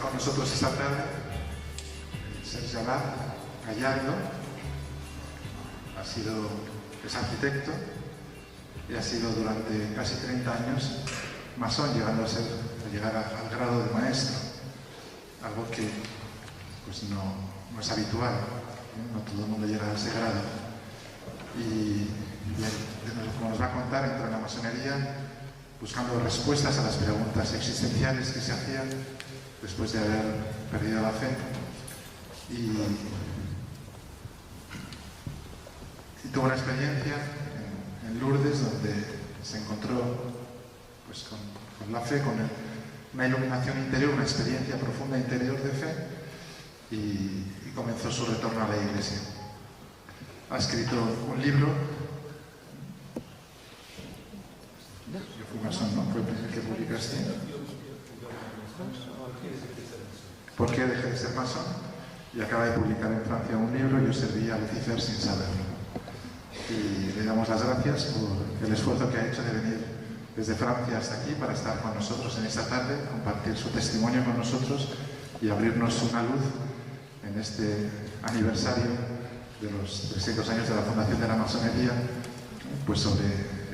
con nosotros esta tarde Serge Gallardo. Es arquitecto y ha sido durante casi 30 años masón, llegar al grado de maestro, algo que pues no es habitual, no todo el mundo llega a ese grado. Y como nos va a contar, entró en la masonería buscando respuestas a las preguntas existenciales que se hacían después de haber perdido la fe. Y tuvo una experiencia en Lourdes donde se encontró pues, con la fe, con una iluminación interior, una experiencia profunda interior de fe, y comenzó su retorno a la Iglesia. Ha escrito un libro. Yo fui masón, ¿no? Fue el primer que publicaste. ¿Por qué dejé de ser masón? Y acaba de publicar en Francia un libro, Yo servía a Lucifer sin saberlo. Y le damos las gracias por el esfuerzo que ha hecho de venir desde Francia hasta aquí para estar con nosotros en esta tarde, compartir su testimonio con nosotros y abrirnos una luz en este aniversario de los 300 años de la fundación de la masonería, pues sobre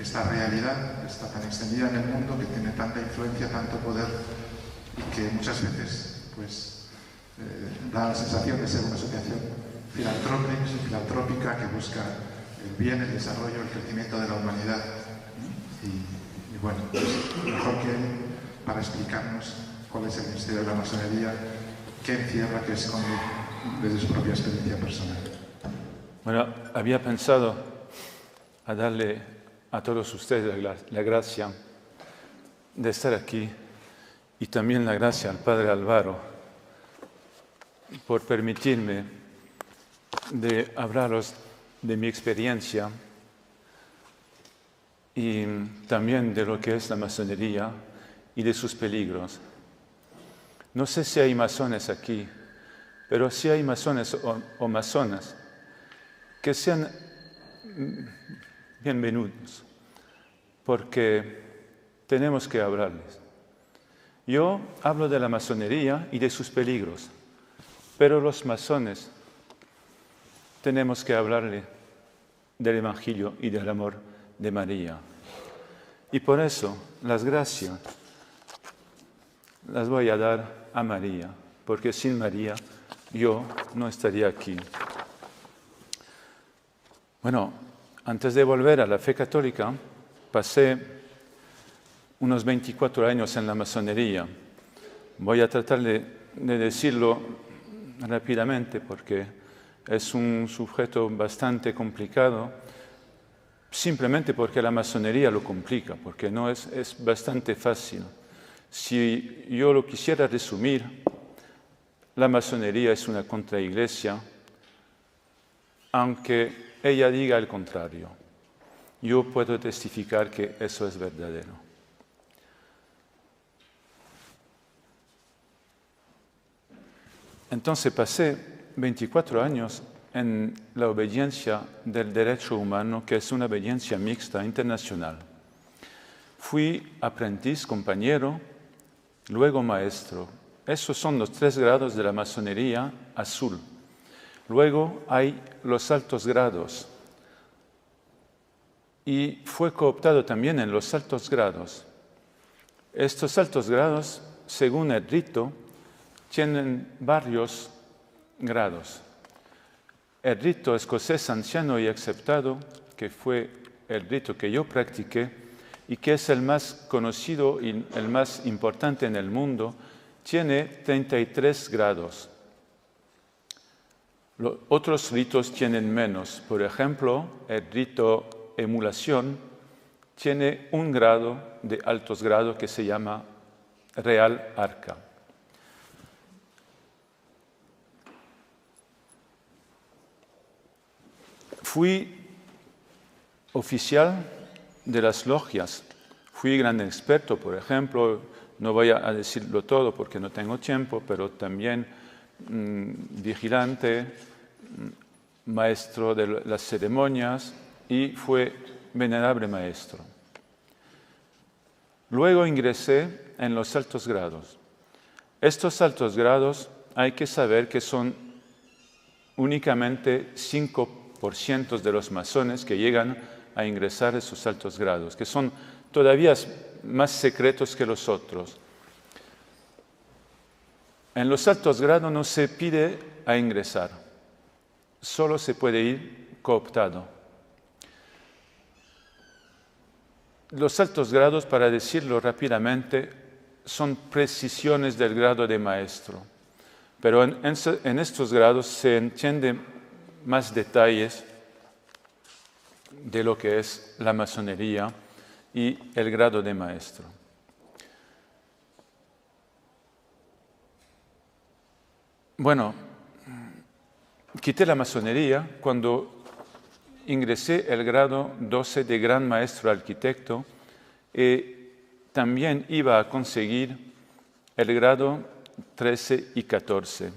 esta realidad que está tan extendida en el mundo, que tiene tanta influencia, tanto poder, y que muchas veces pues, da la sensación de ser una asociación filantrópica que busca el bien, el desarrollo, el crecimiento de la humanidad. Y bueno, pues mejor que él para explicarnos cuál es el misterio de la masonería, qué encierra, qué esconde desde su propia experiencia personal. Bueno, había pensado a darle a todos ustedes la gracia de estar aquí y también la gracia al Padre Álvaro por permitirme de hablaros de mi experiencia y también de lo que es la masonería y de sus peligros. No sé si hay masones aquí, pero si hay masones o masonas, que sean bienvenidos, porque tenemos que hablarles. Yo hablo de la masonería y de sus peligros, pero los masones tenemos que hablarle del Evangelio y del amor de María. Y por eso las gracias las voy a dar a María, porque sin María yo no estaría aquí. Bueno, antes de volver a la fe católica, pasé unos 24 años en la masonería. Voy a tratar de decirlo rápidamente porque es un sujeto bastante complicado, simplemente porque la masonería lo complica, porque no es bastante fácil. Si yo lo quisiera resumir, la masonería es una contraiglesia, aunque ella diga el contrario. Yo puedo testificar que eso es verdadero. Entonces pasé 24 años en la obediencia del derecho humano, que es una obediencia mixta internacional. Fui aprendiz, compañero, luego maestro. Esos son los 3 grados de la masonería azul. Luego hay los altos grados. Y fue cooptado también en los altos grados. Estos altos grados, según el rito, tienen varios grados. El rito escocés anciano y aceptado, que fue el rito que yo practiqué y que es el más conocido y el más importante en el mundo, tiene 33 grados. Los otros ritos tienen menos. Por ejemplo, el rito emulación tiene un grado de altos grados que se llama Real Arca. Fui oficial de las logias, fui gran experto, por ejemplo, no voy a decirlo todo porque no tengo tiempo, pero también vigilante, maestro de las ceremonias y fue venerable maestro. Luego ingresé en los altos grados. Estos altos grados hay que saber que son únicamente 5% de los masones que llegan a ingresar a esos altos grados, que son todavía más secretos que los otros. En los altos grados no se pide a ingresar, solo se puede ir cooptado. Los altos grados, para decirlo rápidamente, son precisiones del grado de maestro, pero en estos grados se entienden más detalles de lo que es la masonería y el grado de maestro. Bueno, quité la masonería cuando ingresé el grado 12 de Gran Maestro Arquitecto y también iba a conseguir el grado 13 y 14.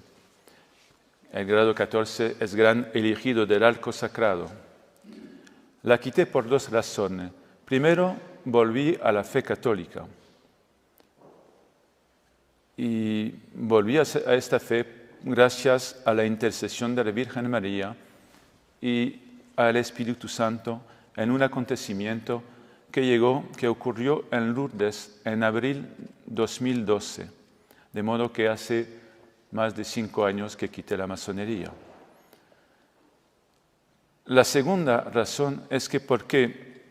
El grado 14 es Gran Elegido del Arco Sacrado. La quité por dos razones. Primero, volví a la fe católica. Y volví a esta fe gracias a la intercesión de la Virgen María y al Espíritu Santo en un acontecimiento que ocurrió en Lourdes en abril 2012, de modo que hace más de 5 años que quité la masonería. La segunda razón es que porque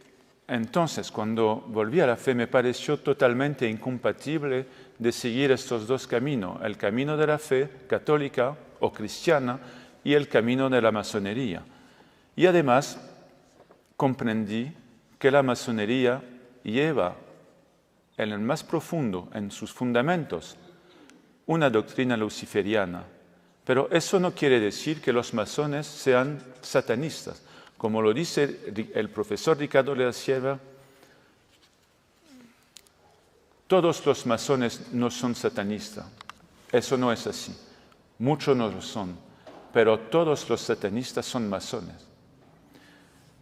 entonces, cuando volví a la fe, me pareció totalmente incompatible de seguir estos dos caminos, el camino de la fe católica o cristiana y el camino de la masonería. Y además comprendí que la masonería lleva en el más profundo, en sus fundamentos, una doctrina luciferiana. Pero eso no quiere decir que los masones sean satanistas. Como lo dice el profesor Ricardo de la Sierra, todos los masones no son satanistas. Eso no es así. Muchos no lo son, pero todos los satanistas son masones.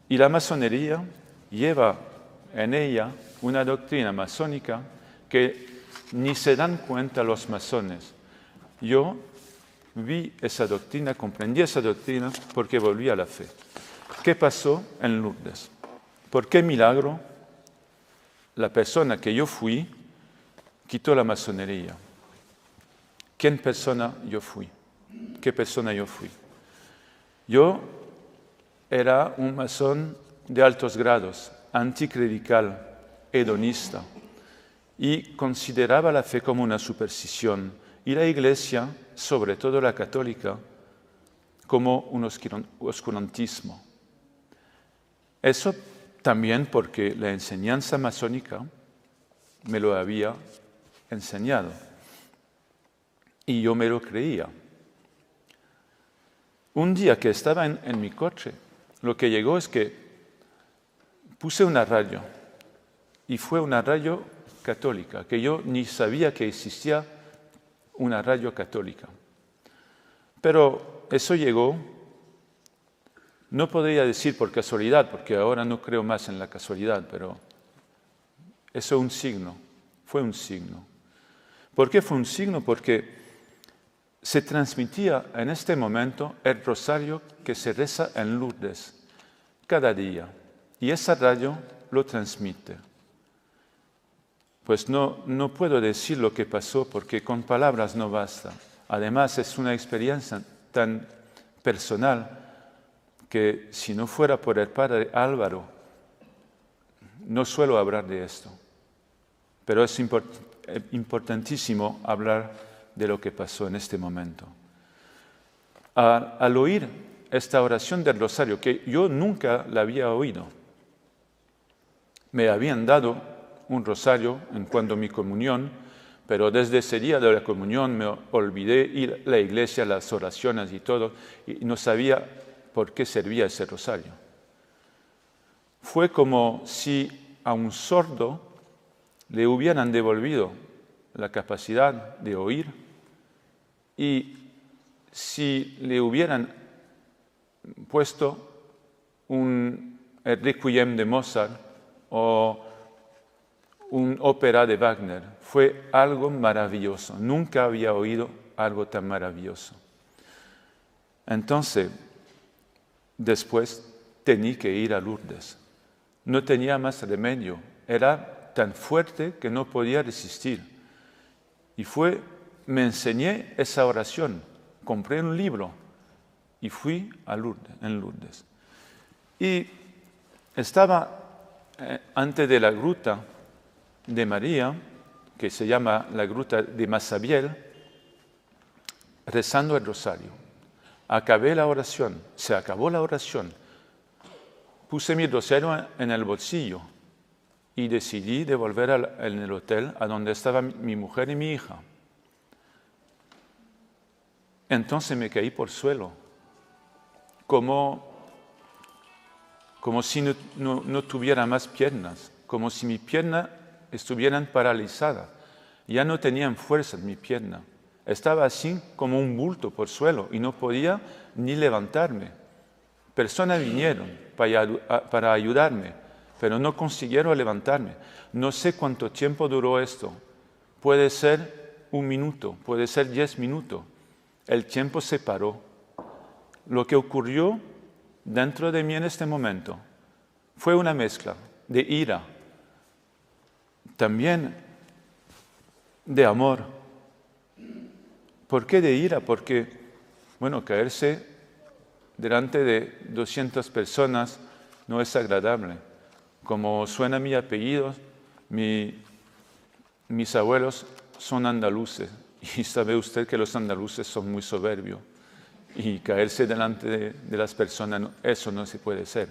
Y la masonería lleva en ella una doctrina masónica que ni se dan cuenta los masones. Yo vi esa doctrina, comprendí esa doctrina porque volví a la fe. ¿Qué pasó en Lourdes? ¿Por qué milagro la persona que yo fui quitó la masonería? ¿Qué persona yo fui? ¿Qué persona yo fui? Yo era un masón de altos grados, anticlerical, hedonista, y consideraba la fe como una superstición, y la Iglesia, sobre todo la católica, como un oscurantismo. Eso también porque la enseñanza masónica me lo había enseñado, y yo me lo creía. Un día que estaba en mi coche, lo que llegó es que puse una radio, y fue una radio católica, que yo ni sabía que existía una radio católica. Pero eso llegó, no podría decir por casualidad, porque ahora no creo más en la casualidad, pero eso es un signo, fue un signo. ¿Por qué fue un signo? Porque se transmitía en este momento el rosario que se reza en Lourdes cada día, y esa radio lo transmite. Pues no puedo decir lo que pasó porque con palabras no basta. Además es una experiencia tan personal que si no fuera por el padre Álvaro, no suelo hablar de esto. Pero es importantísimo hablar de lo que pasó en este momento. Al oír esta oración del rosario, que yo nunca la había oído, me habían dado un rosario en cuanto a mi comunión, pero desde ese día de la comunión me olvidé ir a la iglesia, las oraciones y todo, y no sabía por qué servía ese rosario. Fue como si a un sordo le hubieran devolvido la capacidad de oír y si le hubieran puesto el Requiem de Mozart o un ópera de Wagner. Fue algo maravilloso. Nunca había oído algo tan maravilloso. Entonces, después tenía que ir a Lourdes. No tenía más remedio. Era tan fuerte que no podía resistir. Y me enseñé esa oración. Compré un libro y fui a Lourdes. Y estaba antes de la gruta de María, que se llama la gruta de Massabielle, rezando el rosario. Acabé la oración, se acabó la oración. Puse mi rosario en el bolsillo y decidí de volver en el hotel a donde estaba mi mujer y mi hija. Entonces me caí por suelo, como si no tuviera más piernas, como si mis piernas estuvieran paralizadas. Ya no tenían fuerza en mi pierna. Estaba así como un bulto por suelo y no podía ni levantarme. Personas vinieron para ayudarme, pero no consiguieron levantarme. No sé cuánto tiempo duró esto. Puede ser 1 minuto, puede ser 10 minutos. El tiempo se paró. Lo que ocurrió dentro de mí en este momento fue una mezcla de ira, también de amor. ¿Por qué de ira? Porque, caerse delante de 200 personas no es agradable. Como suena mi apellido, mis abuelos son andaluces y sabe usted que los andaluces son muy soberbios y caerse delante de las personas, eso no se puede hacer.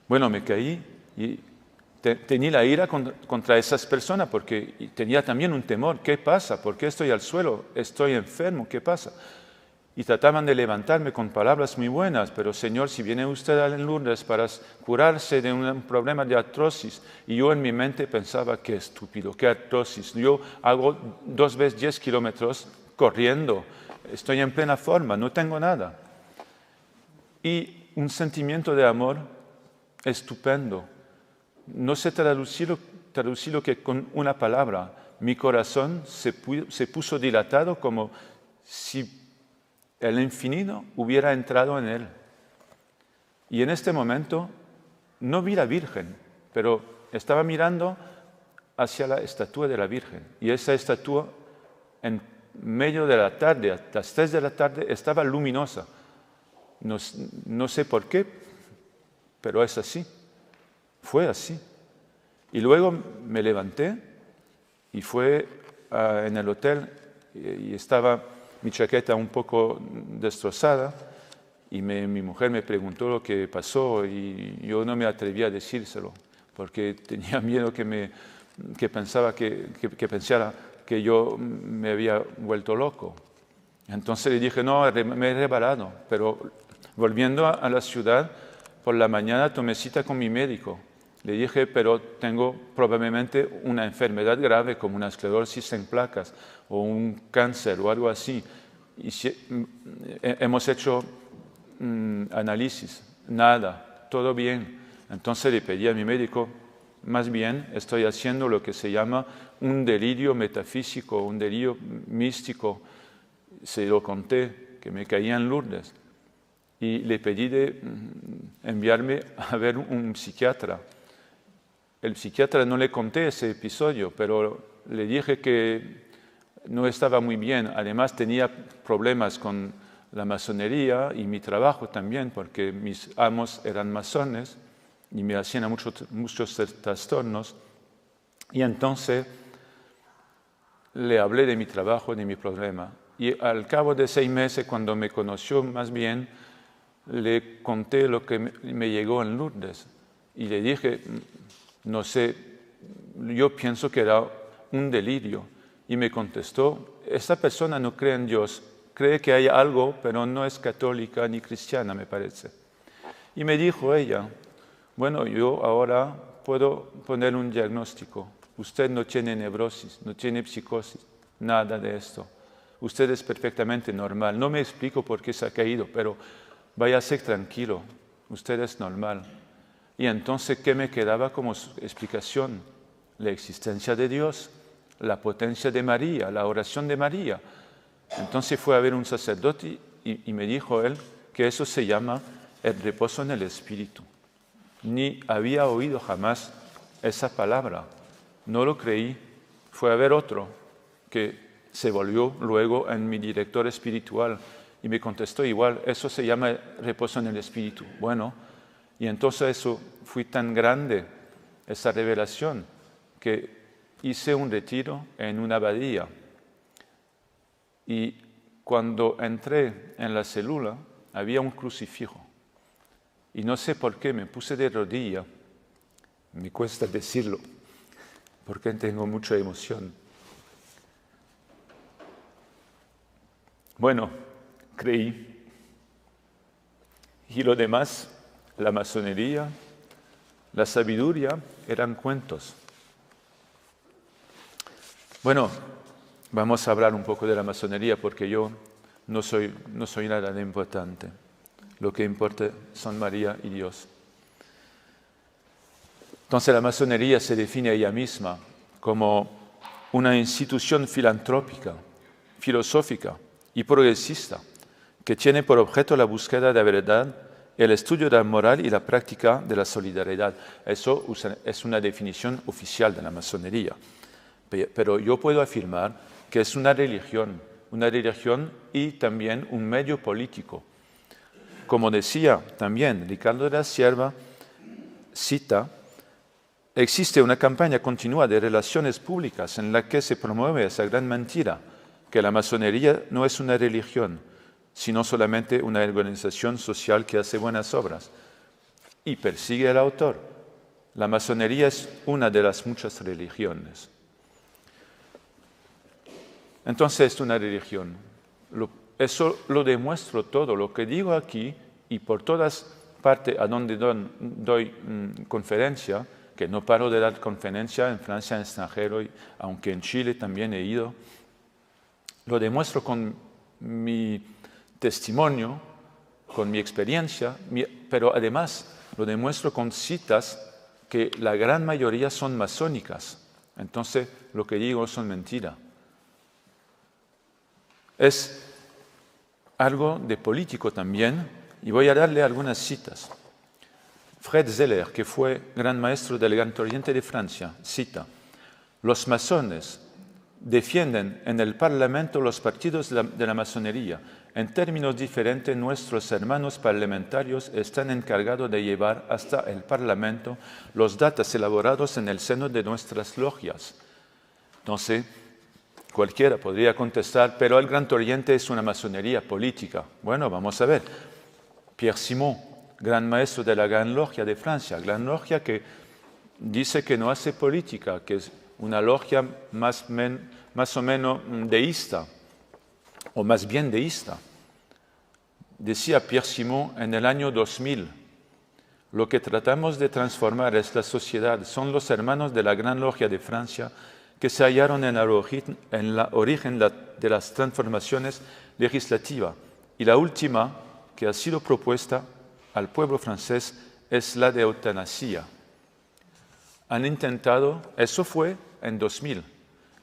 Me caí y tenía la ira contra esas personas porque tenía también un temor. ¿Qué pasa? ¿Por qué estoy al suelo? ¿Estoy enfermo? ¿Qué pasa? Y trataban de levantarme con palabras muy buenas, pero Señor, si viene usted a Lourdes para curarse de un problema de artrosis, y yo en mi mente pensaba, qué estúpido, qué artrosis. Yo hago 2 veces 10 kilómetros corriendo, estoy en plena forma, no tengo nada. Y un sentimiento de amor estupendo. No sé traducirlo que con una palabra. Mi corazón se puso dilatado como si el infinito hubiera entrado en él. Y en este momento no vi la Virgen, pero estaba mirando hacia la estatua de la Virgen. Y esa estatua en medio de la tarde, a las 3 de la tarde, estaba luminosa. No sé por qué, pero es así. Fue así. Y luego me levanté y fue en el hotel y estaba mi chaqueta un poco destrozada y mi mujer me preguntó lo que pasó y yo no me atreví a decírselo porque tenía miedo que pensara que yo me había vuelto loco. Entonces le dije, no, me he rebalado, pero volviendo a la ciudad, por la mañana tomé cita con mi médico. Le dije, pero tengo probablemente una enfermedad grave como una esclerosis en placas o un cáncer o algo así. Y hemos hecho análisis, nada, todo bien. Entonces le pedí a mi médico, más bien estoy haciendo lo que se llama un delirio metafísico, un delirio místico. Se lo conté, que me caía en Lourdes. Y le pedí de enviarme a ver un psiquiatra. El psiquiatra no le conté ese episodio, pero le dije que no estaba muy bien. Además tenía problemas con la masonería y mi trabajo también, porque mis amos eran masones y me hacían muchos trastornos. Y entonces le hablé de mi trabajo, de mi problema. Y al cabo de 6 meses, cuando me conoció más bien, le conté lo que me llegó en Lourdes. Y le dije, no sé, yo pienso que era un delirio. Y me contestó, esta persona no cree en Dios, cree que hay algo, pero no es católica ni cristiana, me parece. Y me dijo ella, bueno, yo ahora puedo poner un diagnóstico. Usted no tiene neurosis, no tiene psicosis, nada de esto. Usted es perfectamente normal. No me explico por qué se ha caído, pero váyase tranquilo, usted es normal. Y entonces, ¿qué me quedaba como explicación? la existencia de Dios, la potencia de María, la oración de María. Entonces fue a ver un sacerdote y me dijo él que eso se llama el reposo en el Espíritu. Ni había oído jamás esa palabra. No lo creí. Fue a ver otro que se volvió luego en mi director espiritual y me contestó igual, eso se llama reposo en el Espíritu. Bueno, y entonces eso fue tan grande, esa revelación, que hice un retiro en una abadía. Y cuando entré en la célula, había un crucifijo. Y no sé por qué me puse de rodilla. Me cuesta decirlo, porque tengo mucha emoción. Bueno, creí. Y lo demás, la masonería, la sabiduría, eran cuentos. Bueno, vamos a hablar un poco de la masonería porque yo no soy nada de importante. Lo que importa son María y Dios. Entonces la masonería se define a ella misma como una institución filantrópica, filosófica y progresista que tiene por objeto la búsqueda de la verdad, el estudio de la moral y la práctica de la solidaridad. Eso es una definición oficial de la masonería. Pero yo puedo afirmar que es una religión y también un medio político. Como decía también Ricardo de la Sierva, cita, existe una campaña continua de relaciones públicas en la que se promueve esa gran mentira, que la masonería no es una religión, sino solamente una organización social que hace buenas obras. Y persigue el autor. La masonería es una de las muchas religiones. Entonces es una religión. Eso lo demuestro todo. Lo que digo aquí y por todas partes a donde doy conferencia, que no paro de dar conferencia en Francia, en extranjero, aunque en Chile también he ido, lo demuestro con mi testimonio, con mi experiencia, pero además lo demuestro con citas que la gran mayoría son masónicas. Entonces lo que digo son mentiras. Es algo de político también, y voy a darle algunas citas. Fred Zeller, que fue gran maestro del Gran Oriente de Francia, cita: los masones defienden en el Parlamento los partidos de la masonería. En términos diferentes, nuestros hermanos parlamentarios están encargados de llevar hasta el Parlamento los datos elaborados en el seno de nuestras logias. Entonces, cualquiera podría contestar, pero el Gran Oriente es una masonería política. Bueno, vamos a ver. Pierre Simon, gran maestro de la Gran Logia de Francia, Gran Logia que dice que no hace política, que es una logia más o menos deísta, o más bien deísta. Decía Pierre Simon en el año 2000, lo que tratamos de transformar es la sociedad, son los hermanos de la Gran Logia de Francia que se hallaron en la origen de las transformaciones legislativas. Y la última que ha sido propuesta al pueblo francés es la de eutanasia. Han intentado, eso fue en 2000,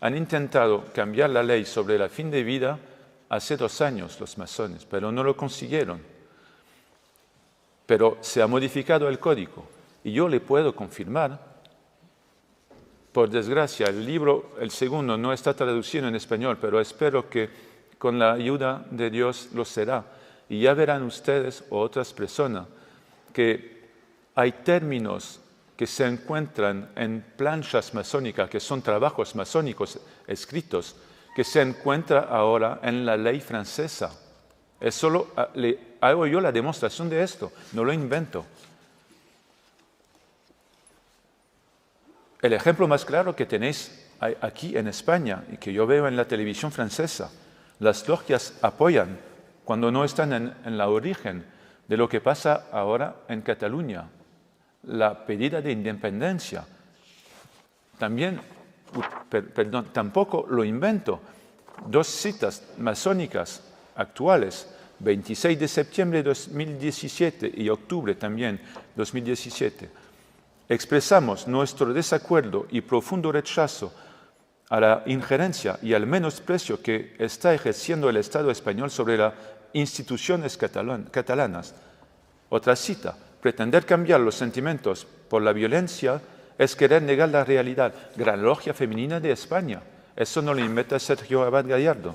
han intentado cambiar la ley sobre la fin de vida hace 2 años los masones, pero no lo consiguieron. Pero se ha modificado el código y yo le puedo confirmar. Por desgracia, el libro, el segundo, no está traducido en español, pero espero que con la ayuda de Dios lo será. Y ya verán ustedes o otras personas que hay términos que se encuentran en planchas masónicas, que son trabajos masónicos escritos, que se encuentran ahora en la ley francesa. Hago yo la demostración de esto, no lo invento. El ejemplo más claro que tenéis aquí en España y que yo veo en la televisión francesa, las logias apoyan cuando no están en la origen de lo que pasa ahora en Cataluña, la pedida de independencia. Tampoco lo invento. 2 citas masónicas actuales, 26 de septiembre de 2017 y octubre también 2017. expresamos nuestro desacuerdo y profundo rechazo a la injerencia y al menosprecio que está ejerciendo el Estado español sobre las instituciones catalanas. Otra cita: pretender cambiar los sentimientos por la violencia es querer negar la realidad. Gran Logia Femenina de España. Eso no lo inventa Sergio Abad Gallardo.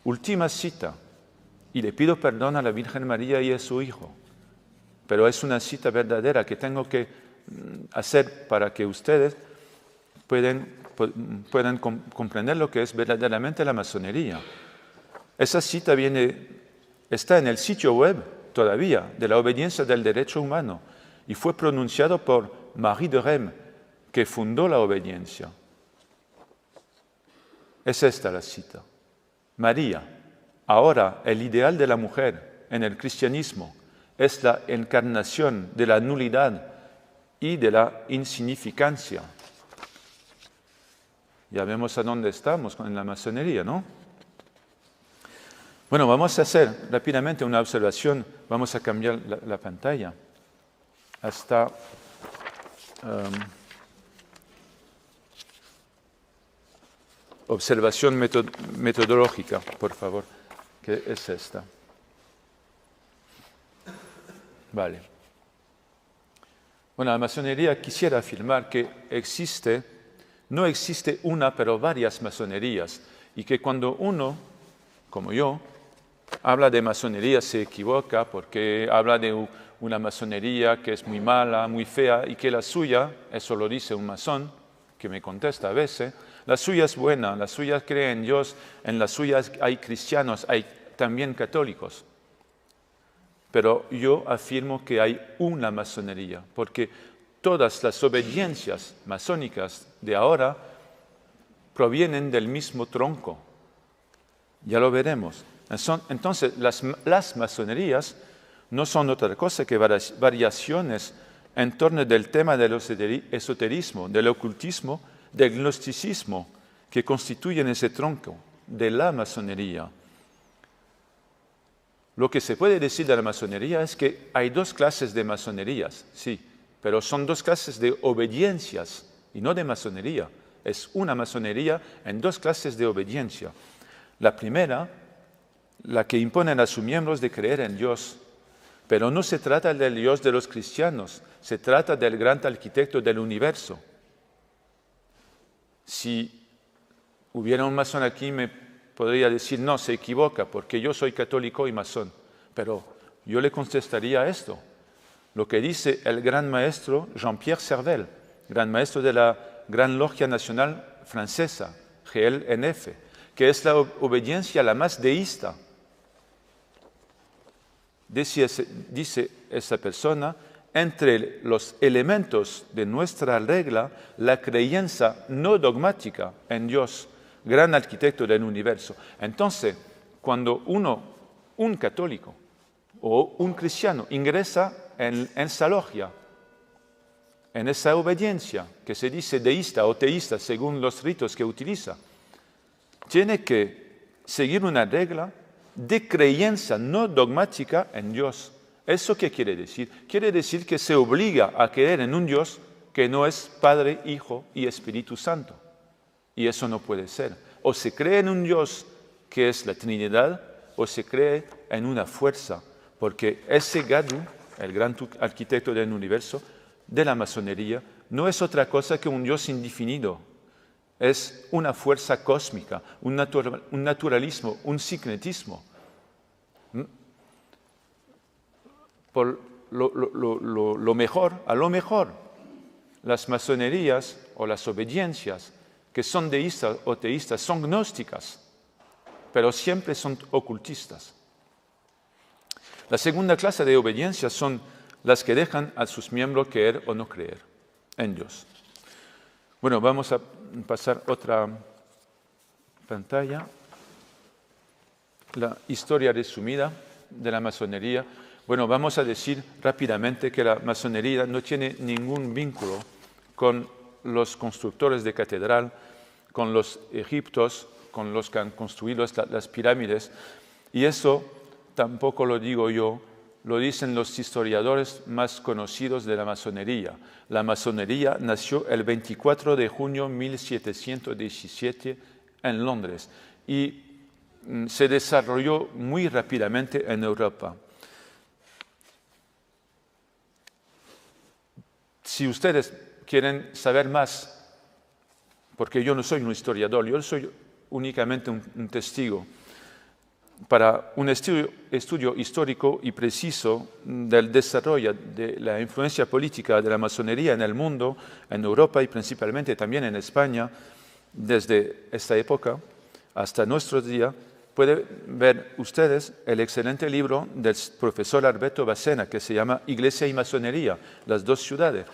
Última cita: y le pido perdón a la Virgen María y a su Hijo. Pero es una cita verdadera que tengo que hacer para que ustedes puedan comprender lo que es verdaderamente la masonería. Esa cita está en el sitio web todavía de la obediencia del derecho humano y fue pronunciado por Marie de Rheims, que fundó la obediencia. Es esta la cita. María, ahora el ideal de la mujer en el cristianismo, es la encarnación de la nulidad y de la insignificancia. Ya vemos a dónde estamos con la masonería, ¿no? Bueno, vamos a hacer rápidamente una observación. Vamos a cambiar la pantalla hasta observación metodológica, por favor, que es esta. Vale. Bueno, la masonería quisiera afirmar que no existe una, pero varias masonerías, y que cuando uno, como yo, habla de masonería se equivoca porque habla de una masonería que es muy mala, muy fea, y que la suya, eso lo dice un masón, que me contesta a veces, la suya es buena, la suya cree en Dios, en la suya hay cristianos, hay también católicos. Pero yo afirmo que hay una masonería, porque todas las obediencias masónicas de ahora provienen del mismo tronco. Ya lo veremos. Entonces, las masonerías no son otra cosa que variaciones en torno del tema del esoterismo, del ocultismo, del gnosticismo, que constituyen ese tronco de la masonería. Lo que se puede decir de la masonería es que hay dos clases de masonerías, sí, pero son dos clases de obediencias y no de masonería. Es una masonería en dos clases de obediencia. La primera, la que impone a sus miembros de creer en Dios, pero no se trata del Dios de los cristianos, se trata del gran arquitecto del universo. Si hubiera un masón aquí, me podría decir, no, se equivoca, porque yo soy católico y masón. Pero yo le contestaría esto, lo que dice el gran maestro Jean-Pierre Servel, gran maestro de la Gran Logia Nacional Francesa, GLNF, que es la obediencia la más deísta. Dice esa persona, entre los elementos de nuestra regla, la creencia no dogmática en Dios, gran arquitecto del universo. Entonces, cuando un católico o un cristiano ingresa en esa logia, en esa obediencia que se dice deísta o teísta según los ritos que utiliza, tiene que seguir una regla de creencia no dogmática en Dios. ¿Eso qué quiere decir? Quiere decir que se obliga a creer en un Dios que no es Padre, Hijo y Espíritu Santo. Y eso no puede ser. O se cree en un Dios que es la Trinidad, o se cree en una fuerza, porque ese Gadu, el gran arquitecto del universo, de la masonería, no es otra cosa que un Dios indefinido. Es una fuerza cósmica, un naturalismo, un sincretismo. Por lo mejor, las masonerías o las obediencias que son deístas o teístas son gnósticas, pero siempre son ocultistas. La segunda clase de obediencias son las que dejan a sus miembros creer o no creer en Dios. Bueno, vamos a pasar otra pantalla. La historia resumida de la masonería. Bueno, vamos a decir rápidamente que la masonería no tiene ningún vínculo con los constructores de catedral, con los egipcios, con los que han construido las pirámides. Y eso tampoco lo digo yo, lo dicen los historiadores más conocidos de la masonería. La masonería nació el 24 de junio de 1717 en Londres y se desarrolló muy rápidamente en Europa. Si ustedes quieren saber más, porque yo no soy un historiador, yo soy únicamente un testigo, para un estudio histórico y preciso del desarrollo de la influencia política de la masonería en el mundo, en Europa y principalmente también en España, desde esta época hasta nuestros días, pueden ver ustedes el excelente libro del profesor Alberto Bacena, que se llama Iglesia y Masonería, las dos ciudades.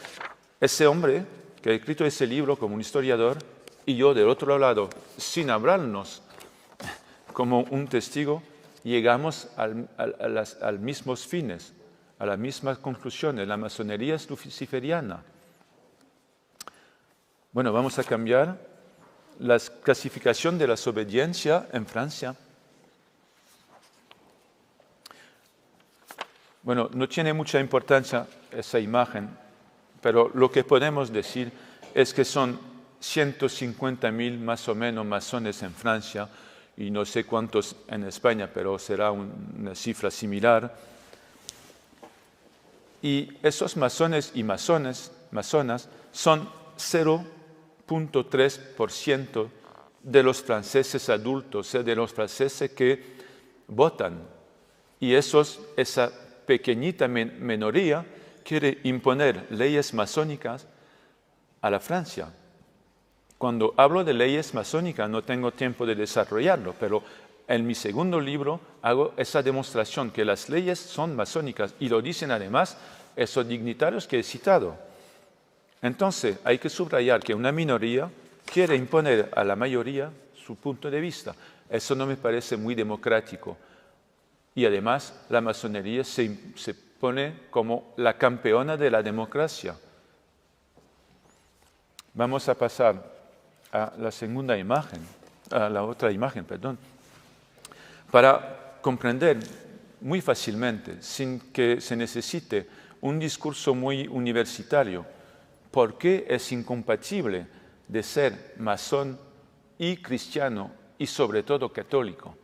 Ese hombre que ha escrito ese libro como un historiador, y yo del otro lado, sin hablarnos, como un testigo, llegamos a los mismos fines, a las mismas conclusiones. La masonería es luciferiana. Bueno, vamos a cambiar la clasificación de la desobediencia en Francia. Bueno, no tiene mucha importancia esa imagen, pero lo que podemos decir es que son 150.000 más o menos masones en Francia, y no sé cuántos en España, pero será una cifra similar. Y esos masones y masonas son 0.3% de los franceses adultos, de los franceses que votan. Y esa pequeñita minoría quiere imponer leyes masónicas a la Francia. Cuando hablo de leyes masónicas no tengo tiempo de desarrollarlo, pero en mi segundo libro hago esa demostración que las leyes son masónicas y lo dicen además esos dignitarios que he citado. Entonces hay que subrayar que una minoría quiere imponer a la mayoría su punto de vista. Eso no me parece muy democrático. Y además la masonería se pone como la campeona de la democracia. Vamos a pasar a la segunda imagen, a la otra imagen, perdón, para comprender muy fácilmente, sin que se necesite un discurso muy universitario, por qué es incompatible de ser masón y cristiano y sobre todo católico.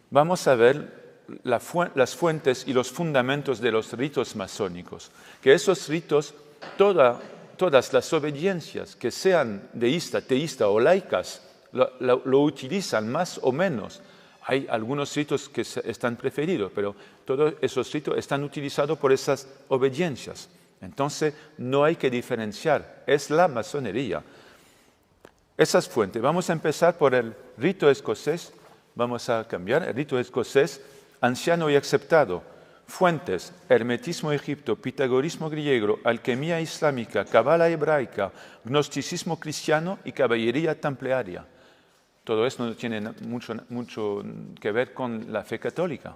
Vamos a ver las fuentes y los fundamentos de los ritos masónicos, que esos ritos, todas las obediencias que sean deísta, teísta o laicas, lo utilizan más o menos. Hay algunos ritos que están preferidos, pero todos esos ritos están utilizados por esas obediencias. Entonces, no hay que diferenciar, es la masonería. Esas fuentes, vamos a empezar por el rito escocés, vamos a cambiar, el rito escocés, anciano y aceptado. Fuentes, hermetismo egipto, pitagorismo griego, alquimia islámica, cabala hebraica, gnosticismo cristiano y caballería templaria. Todo eso no tiene mucho que ver con la fe católica.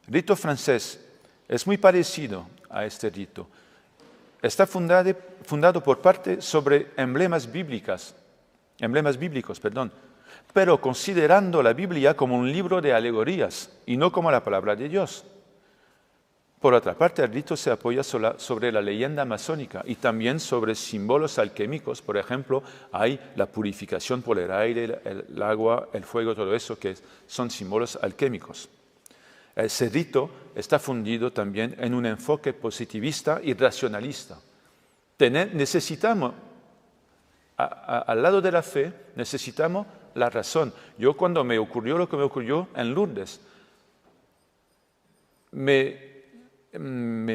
Rito francés es muy parecido a este rito. Está fundado por parte sobre emblemas bíblicos, pero considerando la Biblia como un libro de alegorías y no como la palabra de Dios. Por otra parte, el rito se apoya sobre la leyenda masónica y también sobre símbolos alquímicos. Por ejemplo, hay la purificación por el aire, el agua, el fuego, todo eso que son símbolos alquímicos. Ese rito está fundido también en un enfoque positivista y racionalista. Necesitamos, al lado de la fe, necesitamos la razón. Yo cuando me ocurrió lo que me ocurrió en Lourdes, me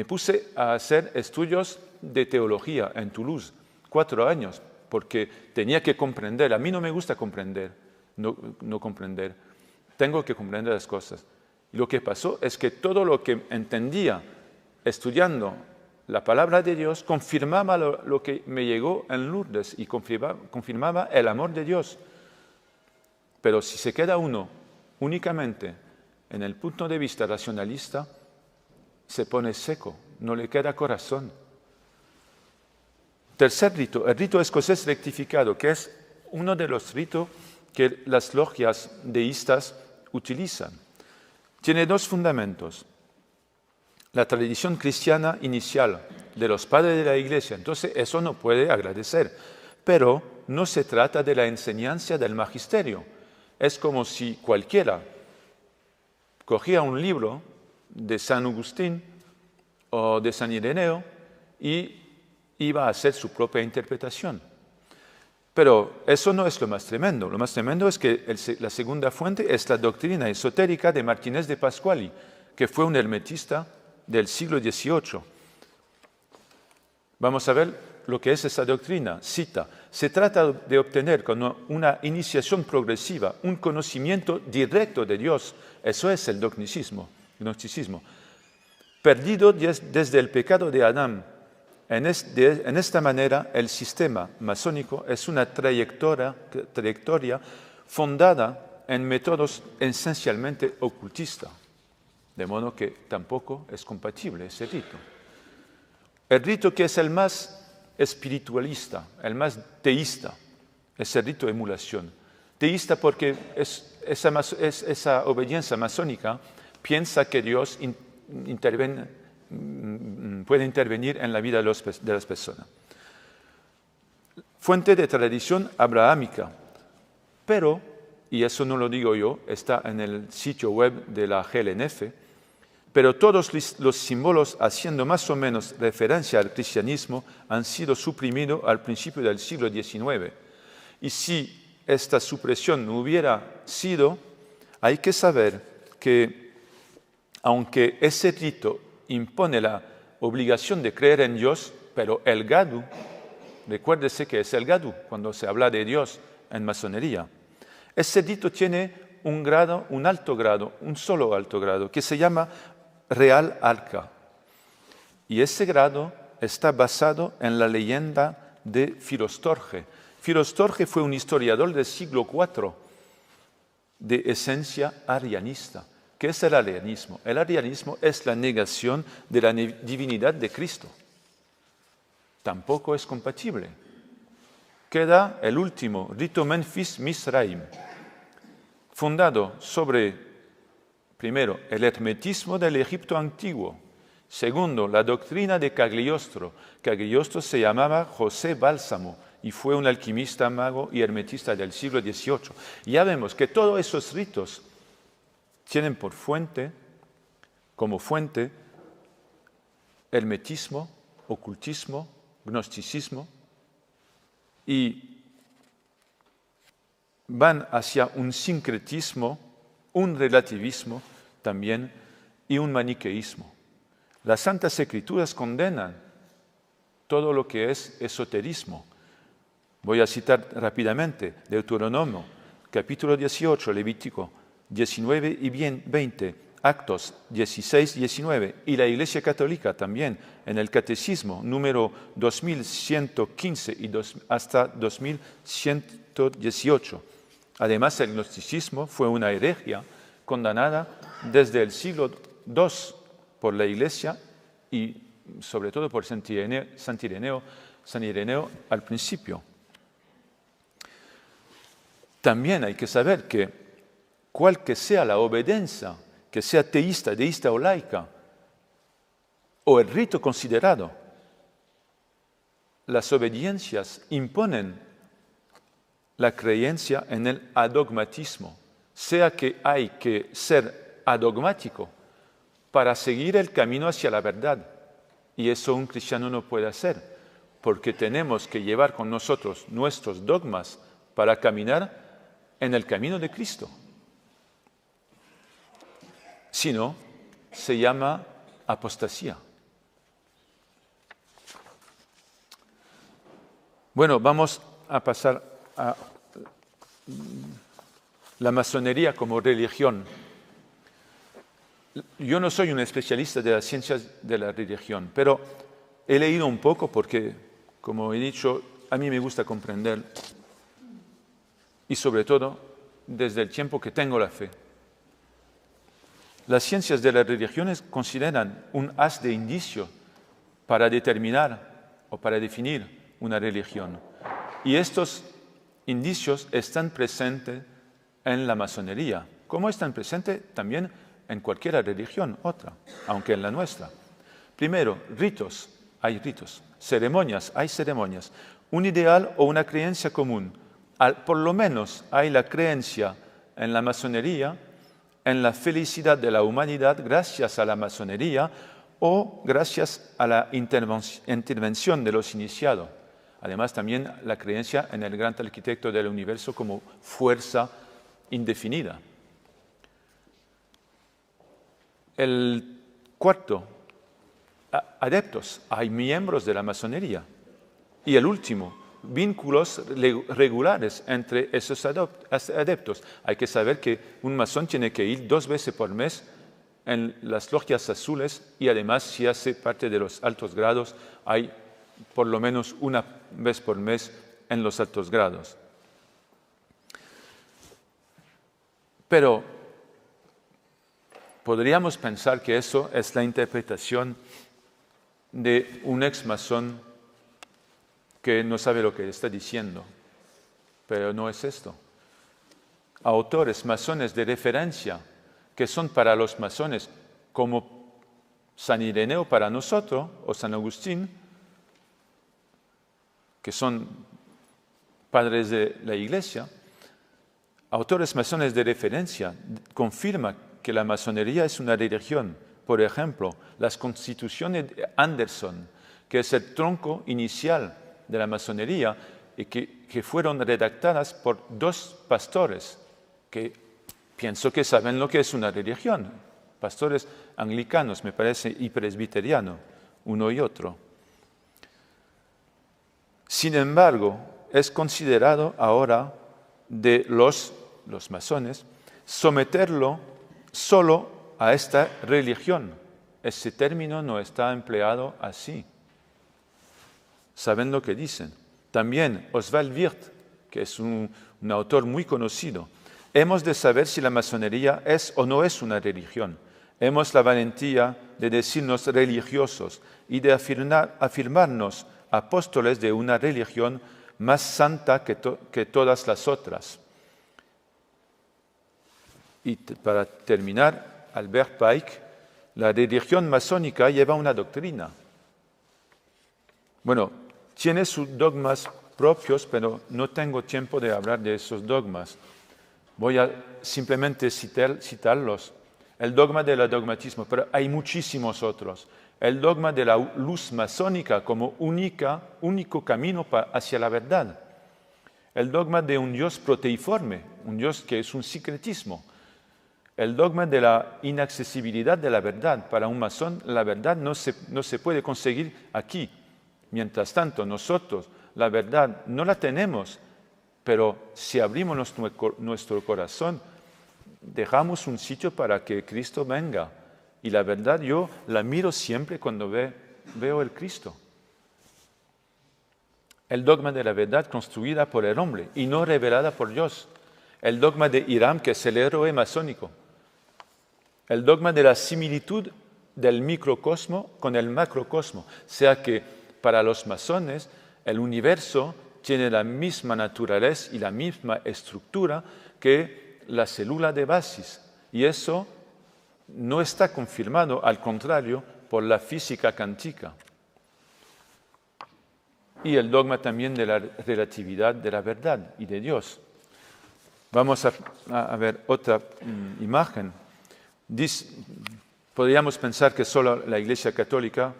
puse a hacer estudios de teología en Toulouse, 4 años, porque tenía que comprender. A mí no me gusta comprender, no comprender. Tengo que comprender las cosas. Y lo que pasó es que todo lo que entendía estudiando la palabra de Dios confirmaba lo que me llegó en Lourdes y confirmaba el amor de Dios. Pero si se queda uno únicamente en el punto de vista racionalista, se pone seco, no le queda corazón. Tercer rito, el rito escocés rectificado, que es uno de los ritos que las logias deístas utilizan. Tiene 2 fundamentos. la tradición cristiana inicial de los padres de la Iglesia. Entonces eso no puede agradecer. Pero no se trata de la enseñanza del magisterio. Es como si cualquiera cogía un libro de San Agustín o de San Ireneo y iba a hacer su propia interpretación. Pero eso no es lo más tremendo. Lo más tremendo es que la segunda fuente es la doctrina esotérica de Martínez de Pasquali, que fue un hermetista del siglo XVIII. Vamos a ver lo que es esa doctrina. Cita: se trata de obtener con una iniciación progresiva un conocimiento directo de Dios. Eso es el gnosticismo. Perdido desde el pecado de Adán. En esta manera, el sistema masónico es una trayectoria fundada en métodos esencialmente ocultistas, de modo que tampoco es compatible ese rito. El rito que es el más espiritualista, el más teísta, es el rito de emulación. Teísta porque esa obediencia masónica piensa que Dios puede intervenir en la vida de las personas. Fuente de tradición abrahámica, pero, y eso no lo digo yo, está en el sitio web de la GLNF, pero todos los símbolos haciendo más o menos referencia al cristianismo han sido suprimidos al principio del siglo XIX. Y si esta supresión no hubiera sido, hay que saber que, aunque ese rito impone la obligación de creer en Dios, pero el Gadu, recuérdese que es el Gadu cuando se habla de Dios en masonería, ese rito tiene un alto grado, un solo alto grado, que se llama Real Arca. Y ese grado está basado en la leyenda de Filostorge. Filostorge fue un historiador del siglo IV de esencia arianista. ¿Qué es el arianismo? El arianismo es la negación de la divinidad de Cristo. Tampoco es compatible. Queda el último, rito Memphis Misraim, fundado sobre, primero, el hermetismo del Egipto antiguo. Segundo, la doctrina de Cagliostro. Cagliostro se llamaba José Bálsamo y fue un alquimista, mago y hermetista del siglo XVIII. Ya vemos que todos esos ritos tienen como fuente, hermetismo, ocultismo, gnosticismo, y van hacia un sincretismo, un relativismo también y un maniqueísmo. Las Santas Escrituras condenan todo lo que es esoterismo. Voy a citar rápidamente Deuteronomio, capítulo 18, Levítico 19 y 20, Actos 16, 19, y la Iglesia Católica también, en el Catecismo número 2115 y hasta 2118. Además, el gnosticismo fue una herejía condenada desde el siglo II por la Iglesia y sobre todo por San Ireneo al principio. También hay que saber que cual que sea la obediencia, que sea teísta, deísta o laica, o el rito considerado, las obediencias imponen la creencia en el adogmatismo, sea que hay que ser adogmático para seguir el camino hacia la verdad. Y eso un cristiano no puede hacer, porque tenemos que llevar con nosotros nuestros dogmas para caminar en el camino de Cristo. Si no, se llama apostasía. Bueno, vamos a pasar a la masonería como religión. Yo no soy un especialista de las ciencias de la religión, pero he leído un poco porque, como he dicho, a mí me gusta comprender y sobre todo desde el tiempo que tengo la fe. Las ciencias de las religiones consideran un haz de indicios para determinar o para definir una religión. Y estos indicios están presentes en la masonería, como están presentes también en cualquier religión otra, aunque en la nuestra. Primero, ritos, hay ritos. Ceremonias, hay ceremonias. Un ideal o una creencia común. Por lo menos hay la creencia en la masonería, en la felicidad de la humanidad gracias a la masonería o gracias a la intervención de los iniciados. Además, también la creencia en el gran arquitecto del universo como fuerza indefinida. El cuarto, adeptos, hay miembros de la masonería. Y el último, vínculos regulares entre esos adeptos. Hay que saber que un masón tiene que ir 2 veces por mes en las logias azules y además si hace parte de los altos grados hay por lo menos 1 vez por mes en los altos grados. Pero podríamos pensar que eso es la interpretación de un ex-masón que no sabe lo que está diciendo, pero no es esto. Autores masones de referencia que son para los masones como San Ireneo para nosotros o San Agustín, que son padres de la Iglesia, autores masones de referencia confirman que la masonería es una religión. Por ejemplo, las constituciones de Anderson, que es el tronco inicial de la masonería y que fueron redactadas por 2 pastores que pienso que saben lo que es una religión, pastores anglicanos, me parece, y presbiterianos, uno y otro. Sin embargo, es considerado ahora de los masones someterlo solo a esta religión. Ese término no está empleado así. ¿Saben lo que dicen? También Oswald Wirth, que es un autor muy conocido, hemos de saber si la masonería es o no es una religión. Hemos la valentía de decirnos religiosos y de afirmarnos apóstoles de una religión más santa que todas las otras. Y para terminar, Albert Pike, la religión masónica lleva una doctrina. Bueno, tiene sus dogmas propios, pero no tengo tiempo de hablar de esos dogmas. Voy a simplemente citarlos. El dogma del dogmatismo, pero hay muchísimos otros. El dogma de la luz masónica como único camino hacia la verdad. El dogma de un Dios proteiforme, un Dios que es un secretismo. El dogma de la inaccesibilidad de la verdad. Para un masón, la verdad no se puede conseguir aquí. Mientras tanto, nosotros la verdad no la tenemos, pero si abrimos nuestro corazón, dejamos un sitio para que Cristo venga. Y la verdad yo la miro siempre cuando veo el Cristo. El dogma de la verdad construida por el hombre y no revelada por Dios. El dogma de Hiram, que es el héroe masónico. El dogma de la similitud del microcosmo con el macrocosmo. O sea que para los masones el universo tiene la misma naturaleza y la misma estructura que la célula de Basis. Y eso no está confirmado, al contrario, por la física cuántica. Y el dogma también de la relatividad de la verdad y de Dios. Vamos a ver otra imagen. Podríamos pensar que solo la Iglesia Católica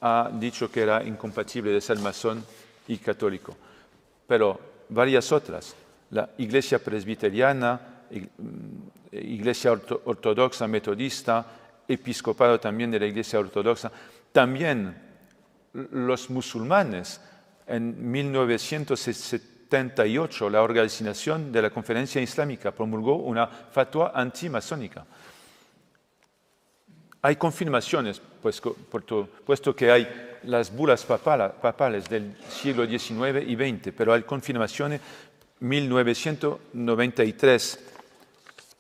ha dicho que era incompatible de ser masón y católico, pero varias otras. La Iglesia Presbiteriana, Iglesia Ortodoxa Metodista, Episcopado también de la Iglesia Ortodoxa, también los musulmanes. En 1978 la Organización de la Conferencia Islámica promulgó una fatwa antimasónica. Hay confirmaciones, puesto que hay las bulas papales del siglo XIX y XX, pero hay confirmaciones. 1993,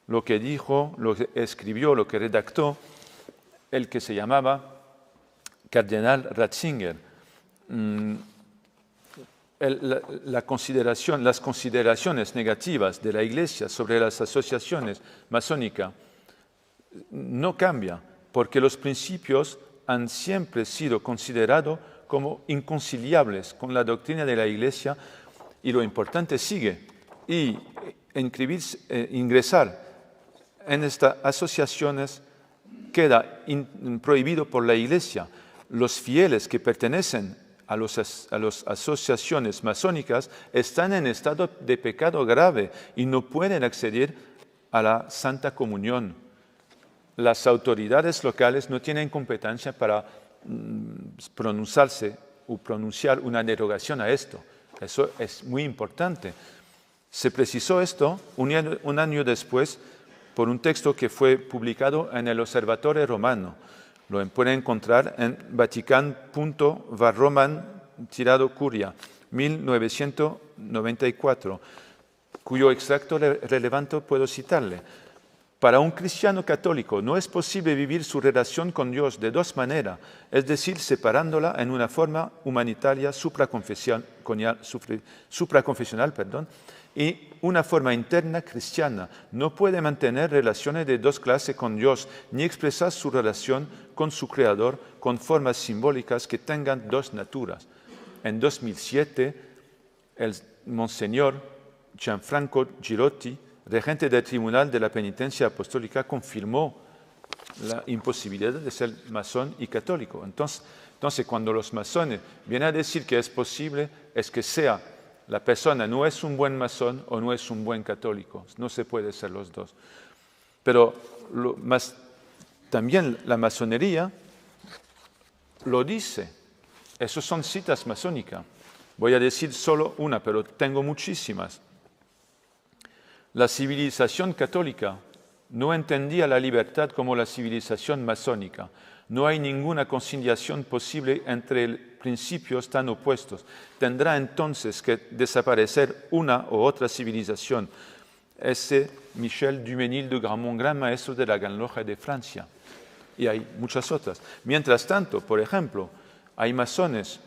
lo que dijo, lo que escribió, lo que redactó el que se llamaba Cardenal Ratzinger. Las consideraciones negativas de la Iglesia sobre las asociaciones masónicas no cambian, porque los principios han siempre sido considerados como inconciliables con la doctrina de la Iglesia, y lo importante sigue, y ingresar en estas asociaciones queda prohibido por la Iglesia. Los fieles que pertenecen a las asociaciones masónicas están en estado de pecado grave y no pueden acceder a la Santa Comunión. Las autoridades locales no tienen competencia para pronunciarse o pronunciar una derogación a esto. Eso es muy importante. Se precisó esto un año después por un texto que fue publicado en el Observatorio Romano. Lo pueden encontrar en Vatican.varroman-Curia, 1994, cuyo extracto relevante puedo citarle. Para un cristiano católico no es posible vivir su relación con Dios de dos maneras, es decir, separándola en una forma humanitaria supraconfesional, y una forma interna cristiana. No puede mantener relaciones de dos clases con Dios, ni expresar su relación con su Creador con formas simbólicas que tengan dos naturas. En 2007, el Monseñor Gianfranco Girotti, regente del Tribunal de la Penitencia Apostólica, confirmó la imposibilidad de ser masón y católico. Entonces, cuando los masones vienen a decir que es posible, es que la persona no es un buen masón o no es un buen católico. No se puede ser los dos. Pero también la masonería lo dice. Esas son citas masónicas. Voy a decir solo una, pero tengo muchísimas. La civilización católica no entendía la libertad como la civilización masónica. No hay ninguna conciliación posible entre principios tan opuestos. Tendrá entonces que desaparecer una u otra civilización. Ese Michel Duménil de Gramont, gran maestro de la Gran Logia de Francia. Y hay muchas otras. Mientras tanto, por ejemplo, hay masones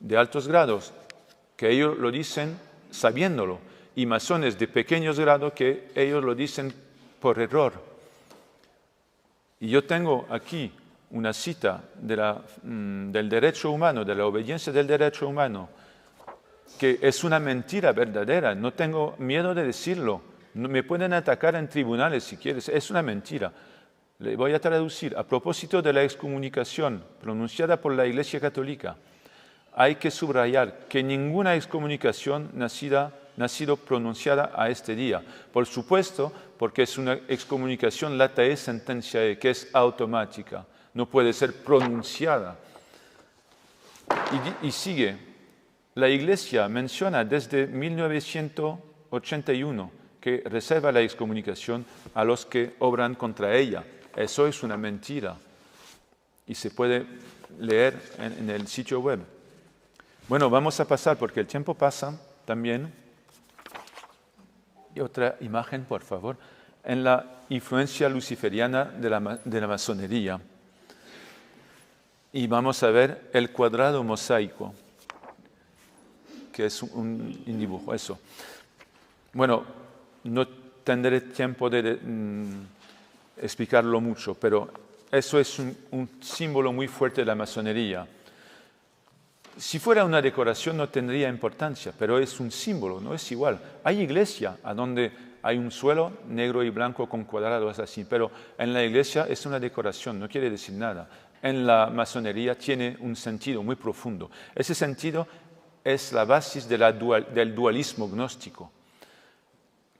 de altos grados que ellos lo dicen sabiéndolo, y masones de pequeños grados que ellos lo dicen por error. Y yo tengo aquí una cita del derecho humano, de la obediencia del derecho humano, que es una mentira verdadera. No tengo miedo de decirlo. Me pueden atacar en tribunales si quieres. Es una mentira. Le voy a traducir. A propósito de la excomunicación pronunciada por la Iglesia Católica, hay que subrayar que ninguna excomunicación nacido pronunciada a este día. Por supuesto, porque es una excomunicación latae sententiae, que es automática. No puede ser pronunciada. Y sigue. La Iglesia menciona desde 1981 que reserva la excomunicación a los que obran contra ella. Eso es una mentira. Y se puede leer en el sitio web. Bueno, vamos a pasar, porque el tiempo pasa también. Y otra imagen, por favor. En la influencia luciferiana de la masonería. Y vamos a ver el cuadrado mosaico, que es un dibujo, eso. Bueno, no tendré tiempo de explicarlo mucho, pero eso es un símbolo muy fuerte de la masonería. Si fuera una decoración no tendría importancia, pero es un símbolo, no es igual. Hay iglesia a donde hay un suelo negro y blanco con cuadrados así, pero en la iglesia es una decoración, no quiere decir nada. En la masonería tiene un sentido muy profundo. Ese sentido es la base del dualismo gnóstico.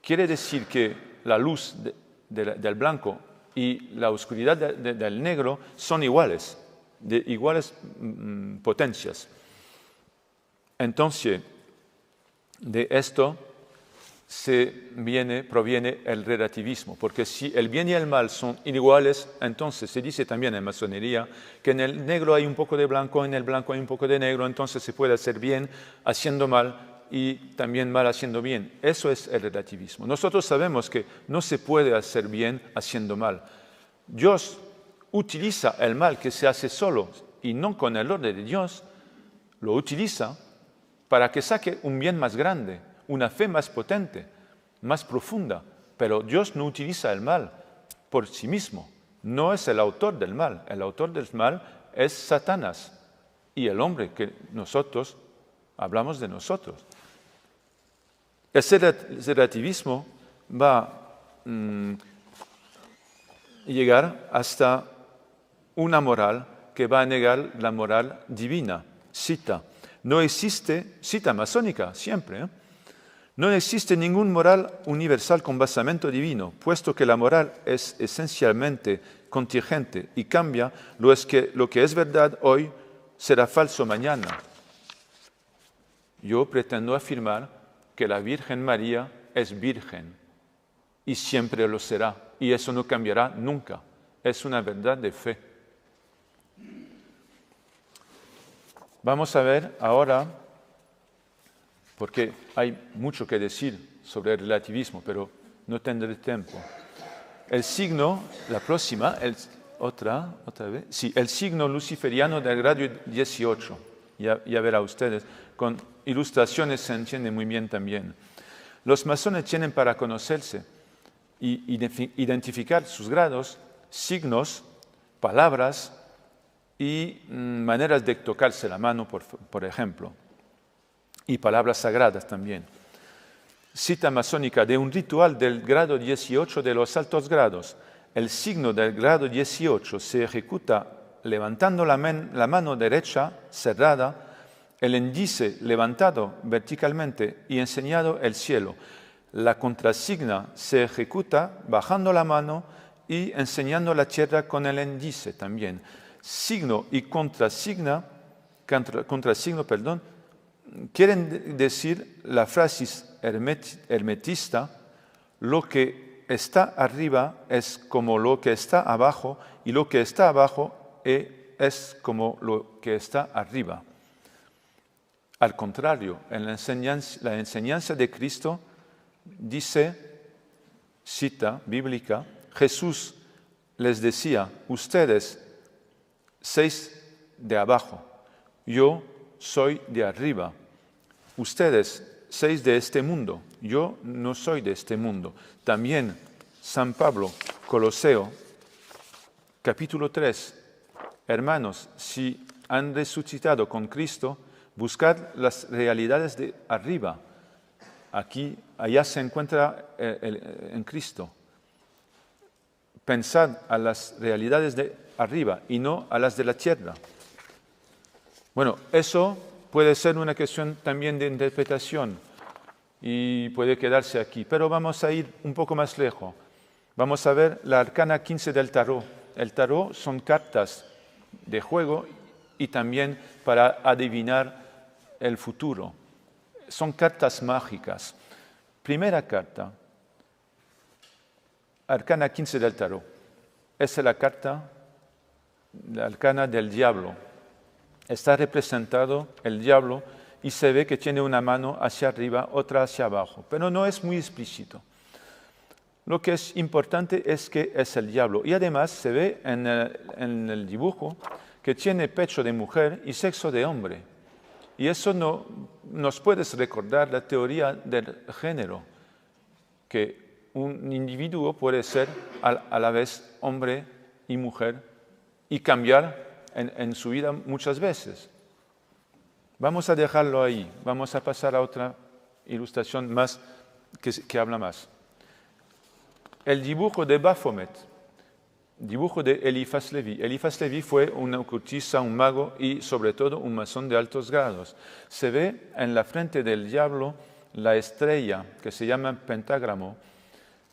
Quiere decir que la luz del blanco y la oscuridad del negro son iguales, de iguales potencias. Entonces, de esto proviene el relativismo, porque si el bien y el mal son iguales, entonces se dice también en masonería que en el negro hay un poco de blanco, en el blanco hay un poco de negro, entonces se puede hacer bien haciendo mal y también mal haciendo bien. Eso es el relativismo. Nosotros sabemos que no se puede hacer bien haciendo mal. Dios utiliza el mal que se hace solo y no con el orden de Dios, lo utiliza para que saque un bien más grande, una fe más potente, más profunda. Pero Dios no utiliza el mal por sí mismo. No es el autor del mal. El autor del mal es Satanás y el hombre que nosotros hablamos de nosotros. Ese relativismo va a llegar hasta una moral que va a negar la moral divina. Cita, no existe, cita masónica siempre, no existe ningún moral universal con basamento divino, puesto que la moral es esencialmente contingente y cambia, lo que es verdad hoy será falso mañana. Yo pretendo afirmar que la Virgen María es virgen y siempre lo será, y eso no cambiará nunca. Es una verdad de fe. Vamos a ver ahora, porque hay mucho que decir sobre el relativismo, pero no tendré tiempo. El signo, la próxima, otra vez, sí, el signo luciferiano del grado 18, ya verá ustedes, con ilustraciones se entiende muy bien también. Los masones tienen para conocerse y identificar sus grados, signos, palabras y maneras de tocarse la mano, por ejemplo, y palabras sagradas también. Cita masónica de un ritual del grado 18 de los altos grados. El signo del grado 18 se ejecuta levantando la mano derecha cerrada, el índice levantado verticalmente y enseñado el cielo. La contrasigna se ejecuta bajando la mano y enseñando la tierra con el índice también. Signo y contrasigno, quieren decir la frase hermetista, lo que está arriba es como lo que está abajo y lo que está abajo es como lo que está arriba. Al contrario, en la enseñanza de Cristo dice, cita bíblica, Jesús les decía, ustedes sois de abajo, yo soy de arriba. Ustedes sois de este mundo, yo no soy de este mundo. También San Pablo, Coloseo, capítulo 3. Hermanos, si han resucitado con Cristo, buscad las realidades de arriba. Allá se encuentra en Cristo. Pensad a las realidades de arriba y no a las de la tierra. Bueno, eso puede ser una cuestión también de interpretación y puede quedarse aquí, pero vamos a ir un poco más lejos. Vamos a ver la arcana 15 del tarot. El tarot son cartas de juego y también para adivinar el futuro. Son cartas mágicas. Primera carta, arcana 15 del tarot. Esa es la arcana del diablo. Está representado el diablo y se ve que tiene una mano hacia arriba, otra hacia abajo, pero no es muy explícito. Lo que es importante es que es el diablo y además se ve en el dibujo que tiene pecho de mujer y sexo de hombre. Y eso nos puede recordar la teoría del género, que un individuo puede ser a la vez hombre y mujer y cambiar en su vida muchas veces. Vamos a dejarlo ahí, vamos a pasar a otra ilustración más que habla más. El dibujo de Baphomet, dibujo de Eliphas Levi. Eliphas Levi fue un ocultista, un mago y sobre todo un masón de altos grados. Se ve en la frente del diablo la estrella que se llama pentagramo.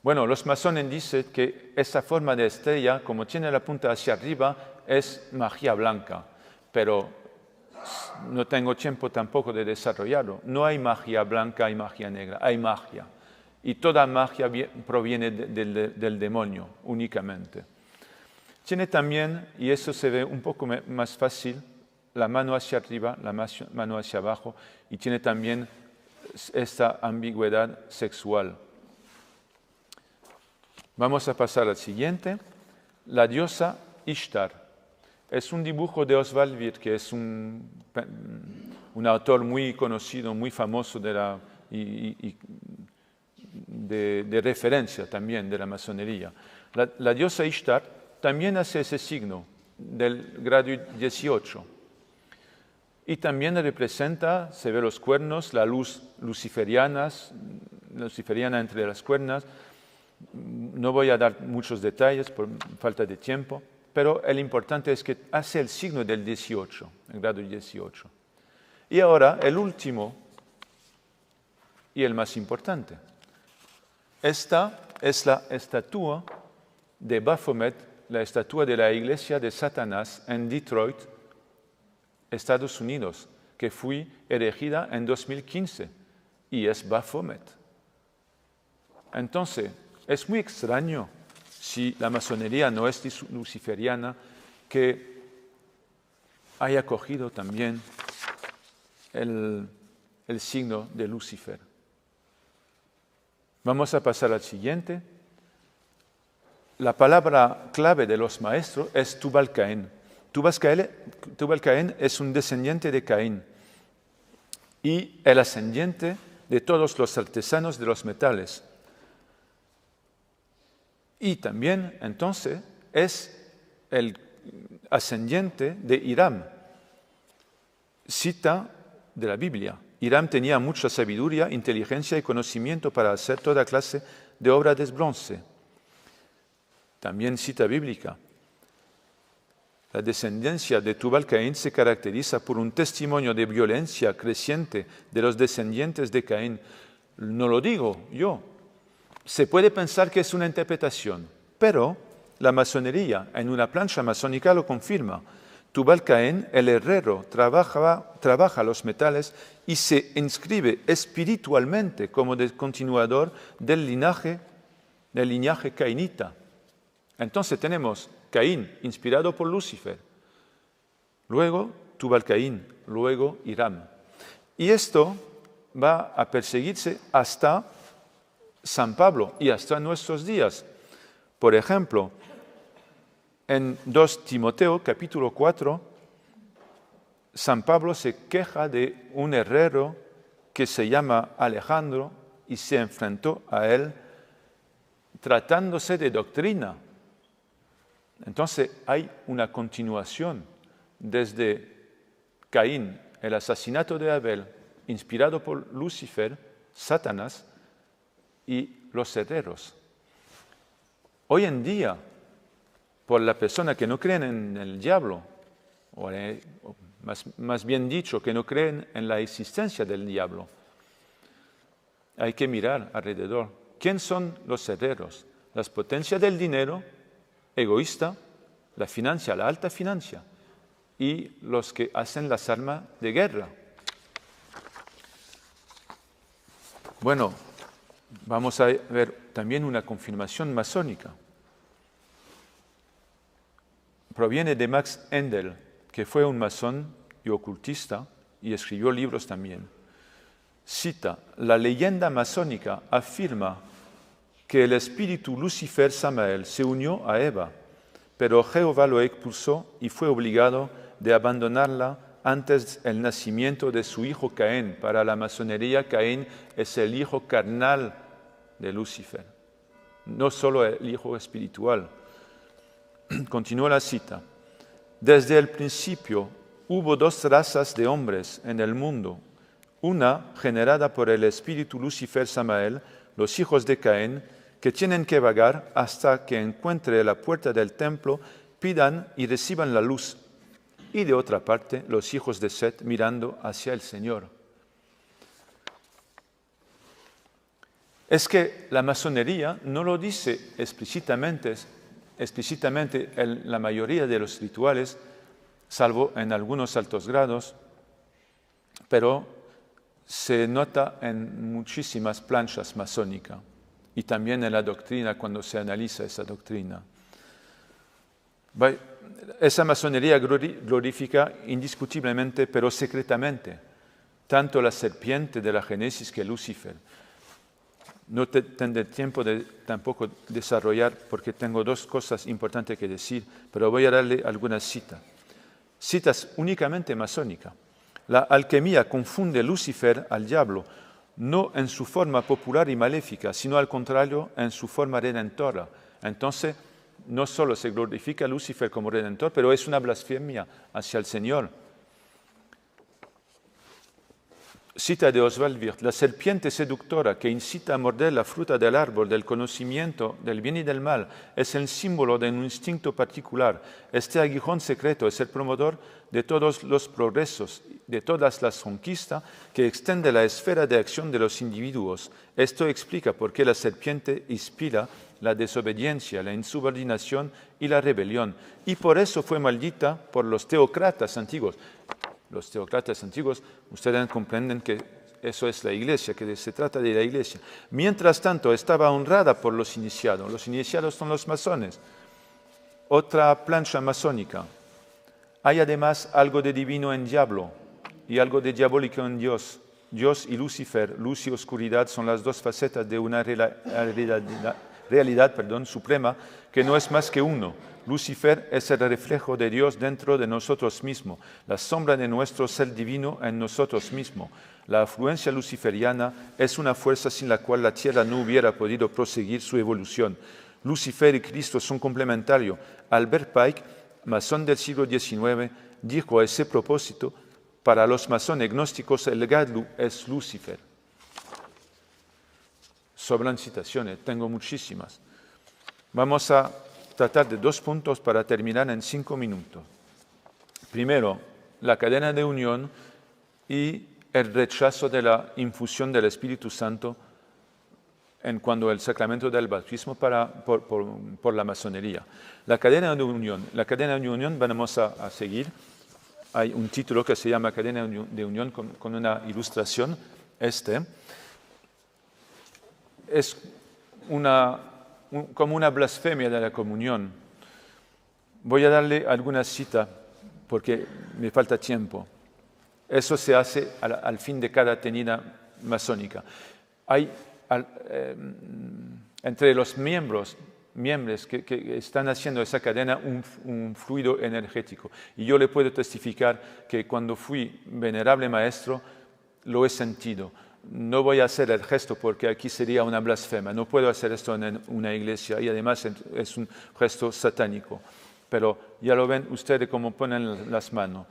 Bueno, los masones dicen que esa forma de estrella, como tiene la punta hacia arriba, es magia blanca, pero no tengo tiempo tampoco de desarrollarlo. No hay magia blanca y magia negra, hay magia. Y toda magia proviene del demonio únicamente. Tiene también, y eso se ve un poco más fácil, la mano hacia arriba, la mano hacia abajo, y tiene también esta ambigüedad sexual. Vamos a pasar al siguiente. La diosa Ishtar. Es un dibujo de Oswald Wirth, que es un autor muy conocido, muy famoso de referencia también de la masonería. La diosa Ishtar también hace ese signo, del grado 18. Y también representa, se ve los cuernos, la luz luciferiana entre las cuernas. No voy a dar muchos detalles por falta de tiempo, pero el importante es que hace el signo del 18, el grado 18. Y ahora el último y el más importante. Esta es la estatua de Baphomet, la estatua de la iglesia de Satanás en Detroit, Estados Unidos, que fue erigida en 2015 y es Baphomet. Entonces, es muy extraño, si la masonería no es luciferiana, que haya cogido también el signo de Lucifer. Vamos a pasar al siguiente. La palabra clave de los maestros es Tubal-Caín. Tubal-Caín es un descendiente de Caín y el ascendiente de todos los artesanos de los metales. Y también, entonces, es el ascendiente de Hiram. Cita de la Biblia. Hiram tenía mucha sabiduría, inteligencia y conocimiento para hacer toda clase de obra de bronce. También cita bíblica. La descendencia de Tubal-Caín se caracteriza por un testimonio de violencia creciente de los descendientes de Caín. No lo digo yo. Se puede pensar que es una interpretación, pero la masonería en una plancha masónica lo confirma. Tubal-Caín, el herrero, trabaja los metales y se inscribe espiritualmente como continuador del linaje cainita. Entonces tenemos Caín, inspirado por Lucifer, luego Tubal-Caín, luego Hiram. Y esto va a perseguirse hasta San Pablo y hasta nuestros días. Por ejemplo, en 2 Timoteo, capítulo 4, San Pablo se queja de un herrero que se llama Alejandro y se enfrentó a él tratándose de doctrina. Entonces hay una continuación desde Caín, el asesinato de Abel, inspirado por Lucifer, Satanás y los herreros. Hoy en día, por la persona que no creen en el diablo, o más bien dicho, que no creen en la existencia del diablo, hay que mirar alrededor. ¿Quién son los herreros? Las potencias del dinero, egoísta, la financia, la alta financia, y los que hacen las armas de guerra. Bueno, vamos a ver también una confirmación masónica. Proviene de Max Endel, que fue un masón y ocultista y escribió libros también. Cita, la leyenda masónica afirma que el espíritu Lucifer Samael se unió a Eva, pero Jehová lo expulsó y fue obligado de abandonarla antes del nacimiento de su hijo Caín. Para la masonería, Caín es el hijo carnal de Lucifer, no solo el hijo espiritual. Continúa la cita. Desde el principio hubo dos razas de hombres en el mundo, una generada por el espíritu Lucifer Samael, los hijos de Caín, que tienen que vagar hasta que encuentre la puerta del templo, pidan y reciban la luz. Y de otra parte, los hijos de Set mirando hacia el Señor. Es que la masonería no lo dice explícitamente en la mayoría de los rituales, salvo en algunos altos grados, pero se nota en muchísimas planchas masónicas y también en la doctrina cuando se analiza esa doctrina. Esa masonería glorifica indiscutiblemente, pero secretamente, tanto la serpiente de la Génesis que Lucifer. No tendré tiempo de tampoco desarrollar porque tengo dos cosas importantes que decir, pero voy a darle algunas citas. Citas únicamente masónicas. La alquimia confunde Lucifer al diablo, no en su forma popular y maléfica, sino al contrario, en su forma redentora. Entonces, no solo se glorifica a Lucifer como redentor, pero es una blasfemia hacia el Señor. Cita de Oswald Wirth: la serpiente seductora que incita a morder la fruta del árbol del conocimiento del bien y del mal es el símbolo de un instinto particular. Este aguijón secreto es el promotor de todos los progresos, de todas las conquistas que extiende la esfera de acción de los individuos. Esto explica por qué la serpiente inspira la desobediencia, la insubordinación y la rebelión. Y por eso fue maldita por los teócratas antiguos. Los teócratas antiguos, ustedes comprenden que eso es la Iglesia, que se trata de la Iglesia. Mientras tanto, estaba honrada por los iniciados. Los iniciados son los masones. Otra plancha masónica. Hay además algo de divino en diablo y algo de diabólico en Dios. Dios y Lucifer, luz y oscuridad, son las dos facetas de una realidad suprema que no es más que uno. Lucifer es el reflejo de Dios dentro de nosotros mismos, la sombra de nuestro ser divino en nosotros mismos. La afluencia luciferiana es una fuerza sin la cual la Tierra no hubiera podido proseguir su evolución. Lucifer y Cristo son complementarios. Albert Pike, masón del siglo XIX, dijo a ese propósito: para los masones gnósticos el Gadlu es Lucifer. Sobran citaciones, tengo muchísimas. Vamos a tratar de 2 puntos para terminar en 5 minutos. Primero, la cadena de unión y el rechazo de la infusión del Espíritu Santo en cuanto al sacramento del bautismo por la masonería. La cadena de unión vamos a seguir. Hay un título que se llama Cadena de Unión con una ilustración. Es como una blasfemia de la comunión. Voy a darle alguna cita porque me falta tiempo. Eso se hace al fin de cada tenida masónica. Hay entre los miembros que están haciendo esa cadena un fluido energético. Y yo le puedo testificar que cuando fui venerable maestro lo he sentido. No voy a hacer el gesto porque aquí sería una blasfemia. No puedo hacer esto en una iglesia y además es un gesto satánico. Pero ya lo ven ustedes cómo ponen las manos.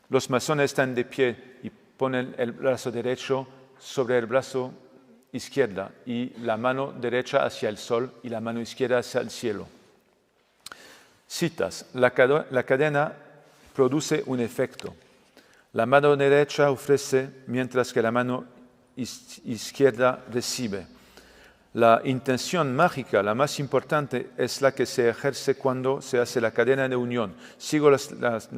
Los masones están de pie y ponen el brazo derecho sobre el brazo izquierdo y la mano derecha hacia el sol y la mano izquierda hacia el cielo. Citas: la cadena produce un efecto. La mano derecha ofrece mientras que la mano izquierda recibe. La intención mágica, la más importante, es la que se ejerce cuando se hace la cadena de unión. Sigo las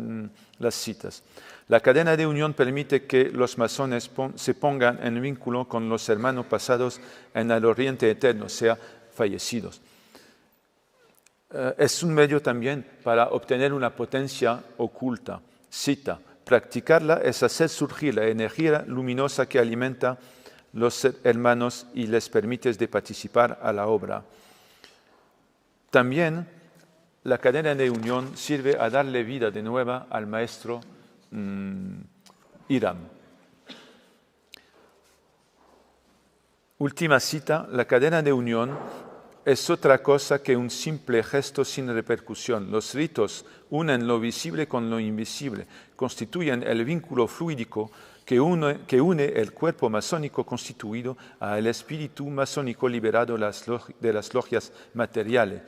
citas. La cadena de unión permite que los masones se pongan en vínculo con los hermanos pasados en el oriente eterno, sea fallecidos. Es un medio también para obtener una potencia oculta. Cita: practicarla es hacer surgir la energía luminosa que alimenta los hermanos y les permite de participar a la obra. También la cadena de unión sirve a darle vida de nueva al maestro Hiram. Última cita: la cadena de unión es otra cosa que un simple gesto sin repercusión. Los ritos unen lo visible con lo invisible, constituyen el vínculo fluídico que une el cuerpo masónico constituido al espíritu masónico liberado de las logias materiales.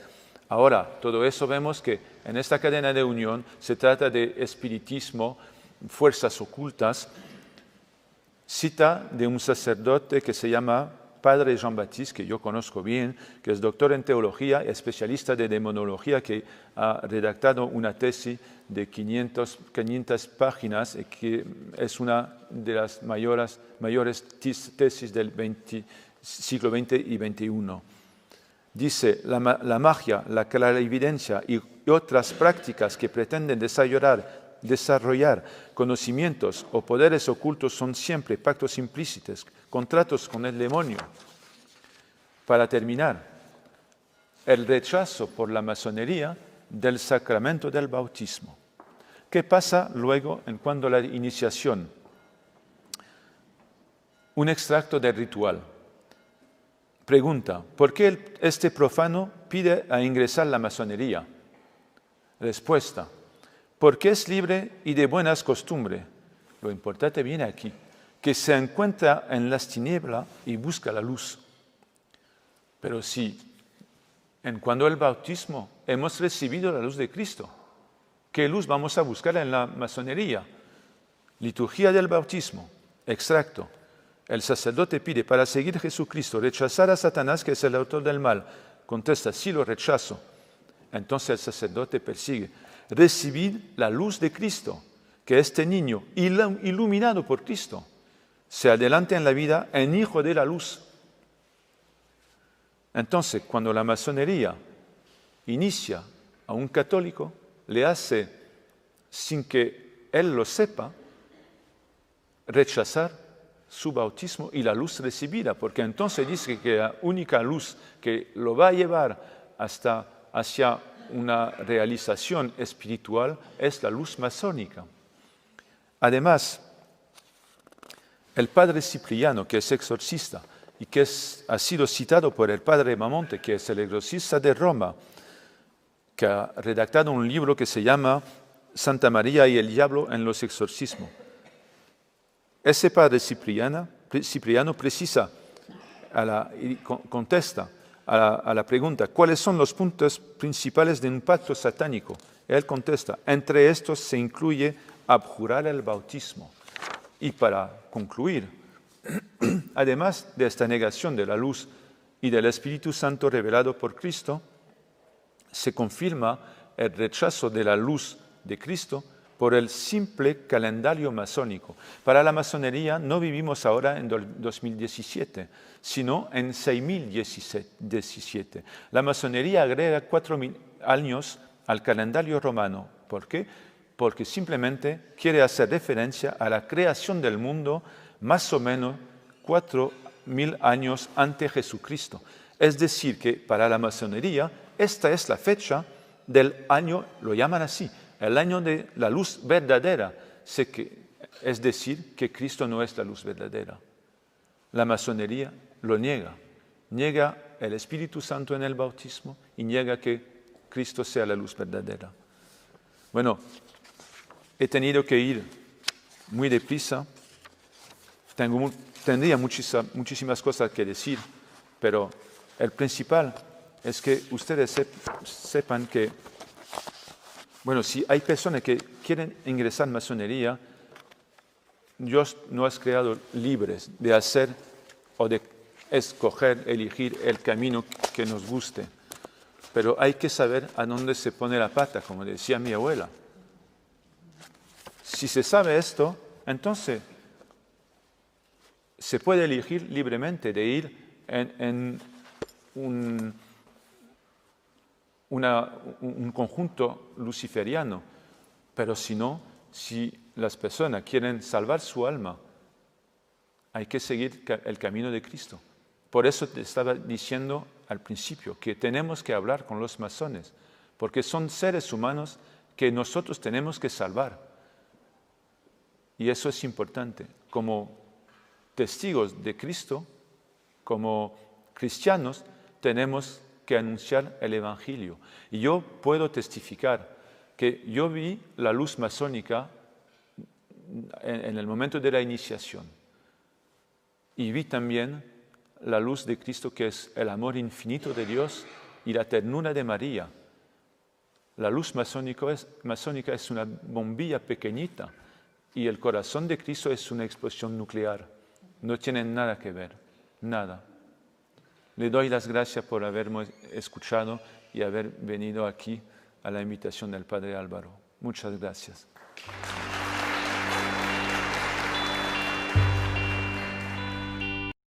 Ahora, todo eso vemos que en esta cadena de unión se trata de espiritismo, fuerzas ocultas. Cita de un sacerdote que se llama Padre Jean-Baptiste, que yo conozco bien, que es doctor en teología, especialista de demonología, que ha redactado una tesis de 500 páginas, que es una de las mayores tesis del siglo XX y XXI. Dice: la magia, la clarividencia y otras prácticas que pretenden desarrollar conocimientos o poderes ocultos son siempre pactos implícitos, contratos con el demonio. Para terminar, el rechazo por la masonería del sacramento del bautismo. ¿Qué pasa luego en cuanto a la iniciación? Un extracto del ritual. Pregunta: ¿por qué este profano pide a ingresar a la masonería? Respuesta: porque es libre y de buenas costumbres. Lo importante viene aquí, que se encuentra en las tinieblas y busca la luz. Pero si en cuanto al bautismo hemos recibido la luz de Cristo, ¿qué luz vamos a buscar en la masonería? Liturgia del bautismo, extracto. El sacerdote pide para seguir a Jesucristo, rechazar a Satanás, que es el autor del mal. Contesta: sí, lo rechazo. Entonces el sacerdote persigue: recibid la luz de Cristo, que este niño, iluminado por Cristo, se adelante en la vida en hijo de la luz. Entonces, cuando la masonería inicia a un católico, le hace, sin que él lo sepa, rechazar su bautismo y la luz recibida, porque entonces dice que la única luz que lo va a llevar hacia una realización espiritual es la luz masónica. Además, el padre Cipriano, que es exorcista y que ha sido citado por el padre Mamonte, que es el exorcista de Roma, que ha redactado un libro que se llama Santa María y el Diablo en los exorcismos. Ese padre Cipriano precisa contesta a la pregunta: ¿cuáles son los puntos principales de un pacto satánico? Él contesta: entre estos se incluye abjurar el bautismo. Y para concluir, además de esta negación de la luz y del Espíritu Santo revelado por Cristo, se confirma el rechazo de la luz de Cristo por el simple calendario masónico. Para la masonería no vivimos ahora en 2017, sino en 6017. La masonería agrega 4000 años al calendario romano. ¿Por qué? Porque simplemente quiere hacer referencia a la creación del mundo más o menos 4000 años antes de Jesucristo. Es decir, que para la masonería esta es la fecha del año, lo llaman así, el año de la luz verdadera, es decir, que Cristo no es la luz verdadera. La masonería lo niega el Espíritu Santo en el bautismo y niega que Cristo sea la luz verdadera. Bueno, he tenido que ir muy deprisa, tendría muchísimas cosas que decir, pero el principal es que ustedes sepan que, bueno, si hay personas que quieren ingresar en masonería, Dios nos ha creado libres de hacer o de escoger, elegir el camino que nos guste. Pero hay que saber a dónde se pone la pata, como decía mi abuela. Si se sabe esto, entonces se puede elegir libremente de ir en un conjunto luciferiano, pero si no, si las personas quieren salvar su alma, hay que seguir el camino de Cristo. Por eso te estaba diciendo al principio que tenemos que hablar con los masones, porque son seres humanos que nosotros tenemos que salvar. Y eso es importante. Como testigos de Cristo, como cristianos, tenemos que anunciar el Evangelio. Y yo puedo testificar que yo vi la luz masónica en el momento de la iniciación. Y vi también la luz de Cristo, que es el amor infinito de Dios y la ternura de María. La luz masónica es una bombilla pequeñita y el corazón de Cristo es una explosión nuclear. No tienen nada que ver, nada. Le doy las gracias por haberme escuchado y haber venido aquí a la invitación del Padre Álvaro. Muchas gracias.